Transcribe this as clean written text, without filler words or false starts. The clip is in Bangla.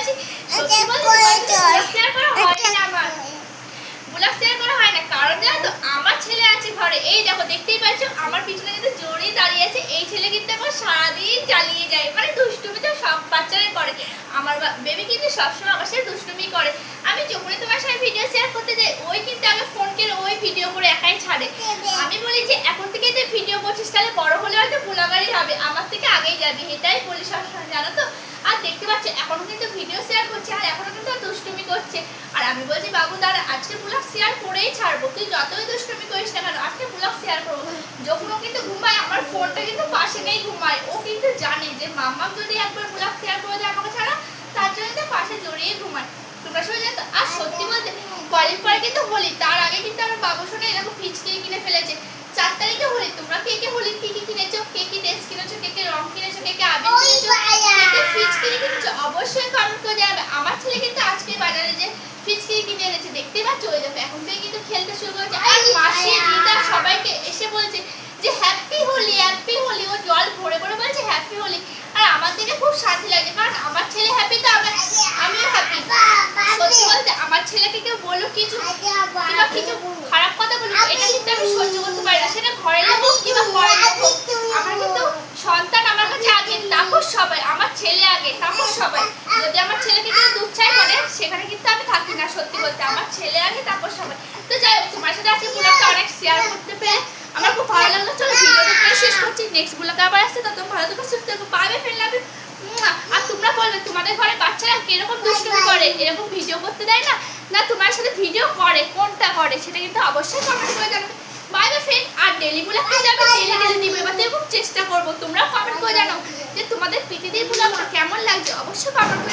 আছি। সত্যি বলতে শেয়ার করা হয় না আমার, ব্লগ শেয়ার করা হয় না, কারণ জানো তো আমার ছেলে আছে ঘরে। এই দেখো দেখতেই পাচ্ছ আমার পিছনে কিন্তু জড়িয়ে দাঁড়িয়ে আছে। এই ছেলে কিন্তু এখন সারাদিন চালিয়ে যায়, মানে দুষ্টুমি তো সব বাচ্চারাই করে। আমার বেবি কিন্তু সবসময় আমার সাথে দুষ্টুমি করে। আমি যখনই তোমার সাথে ভিডিও শেয়ার করতে যাই ওই কিন্তু আগে ফোন করে ওই ভিডিও করে একাই ছাড়ে। আমি বলি যে এখন থেকে তুই ভিডিও করছিস তাহলে বড় হলে হয়তো ব্লগারই হবে, আমার থেকে আগেই যাবি, এটাই বলি সবসময়, জানো তো। আর দেখতে পাচ্ছ এখনো কিন্তু ভিডিও শেয়ার করছে আর এখনো কিন্তু দুষ্টুমি করছে। আর আমি বলছি বাবু দাঁড়া, আজকে ব্লগ শেয়ার করেই ছাড়বো, তুই যতই দুষ্টুমি করিস না কেন আজকে ব্লগ শেয়ার করবো। যখন ও কিন্তু ঘুমায় আমার ফোনটা কিন্তু পাশে নেই ঘুমায়, ও কিন্তু জানে যে মাম্মা যদি একবার ব্লগ শেয়ার করে দেয় আমাকে ছাড়া, তার জন্য তো পাশে জড়িয়ে ঘুমায়। তোমরা সবাই জানো। আর সত্যি বলতে কলেজ পরে কিন্তু হোলি, তার আগে কিন্তু আমার বাবু শোনে এরকম ফিচকি কিনে ফেলেছে। 4 তারিখে হোলি, তোমরা কে কে হোলি কি কি কিনেছো, কে কি ড্রেস কিনেছো, কে কে রং কিনেছো, কে কে আবির কিনেছো, কে কে ফিচকিরি কিনেছো, অবশ্যই কমেন্ট করে জানাবে। আমার ছেলে কিন্তু আজকে বাজারে যে ফিচকিরি কিনে এনেছে দেখতেই পাচ্ছ, ওই দেখো এখন থেকে কিন্তু খেলতে শুরু করেছে। আর মাসি দিদা সবাইকে এসে বলছে যে হ্যাপি হোলি হ্যাপি হোলি, ও জল ভরে ভরে বলছে হ্যাপি হোলি। আর আমার দিকে খুব শান্তি লাগে, কারণ আমার ছেলে হ্যাপি তো আমিও হ্যাপি। সত্যি বলতে আমার ছেলেকে কেউ বলুক কিছু কিংবা কিছু খারাপ কথা বলুক, এটা কিন্তু আমি সহ্য করতে পারি না, সেটা ঘরের লোক হোক কিংবা পরের লোক হোক। আমার কিন্তু সন্তান আমার কাছে আগে, তারপর সবাই, আমার ছেলে আগে তারপর সবাই। যদি আমার ছেলেকে কেউ দুচ্ছাই করে সেখানে কিন্তু আমি থাকি না। সত্যি বলতে আমার ছেলে আগে তারপর সবাই। তো যাই হোক, তোমার সাথে আজকে ব্লগটা অনেক শেয়ার করতে পেরে আমার খুব ভালো লাগলো। চলো ভিডিওটা শেষ করছি, নেক্সট ব্লগে আবার আসছে, তখন ভালো থেকো সুস্থ থেকো, পাবে ফের লাভ। আর তোমরা বলবে তোমাদের ঘরে বাচ্চারা কিরকম দুষ্টুমি করে, এরকম ভিডিও করতে দেয় না, না তোমার সাথে ভিডিও করে, কোনটা করে সেটা কিন্তু অবশ্যই কমেন্ট করে জানাবে। Bye bye friend. আর ডেলি ব্লগ কিন্তু আমি ডেলি দিব, এবার তো এরকম চেষ্টা করবো। তোমরাও কমেন্ট করে জানাও যে তোমাদের প্রীতিদির ব্লগটা কেমন লাগছে, অবশ্যই কমেন্ট করে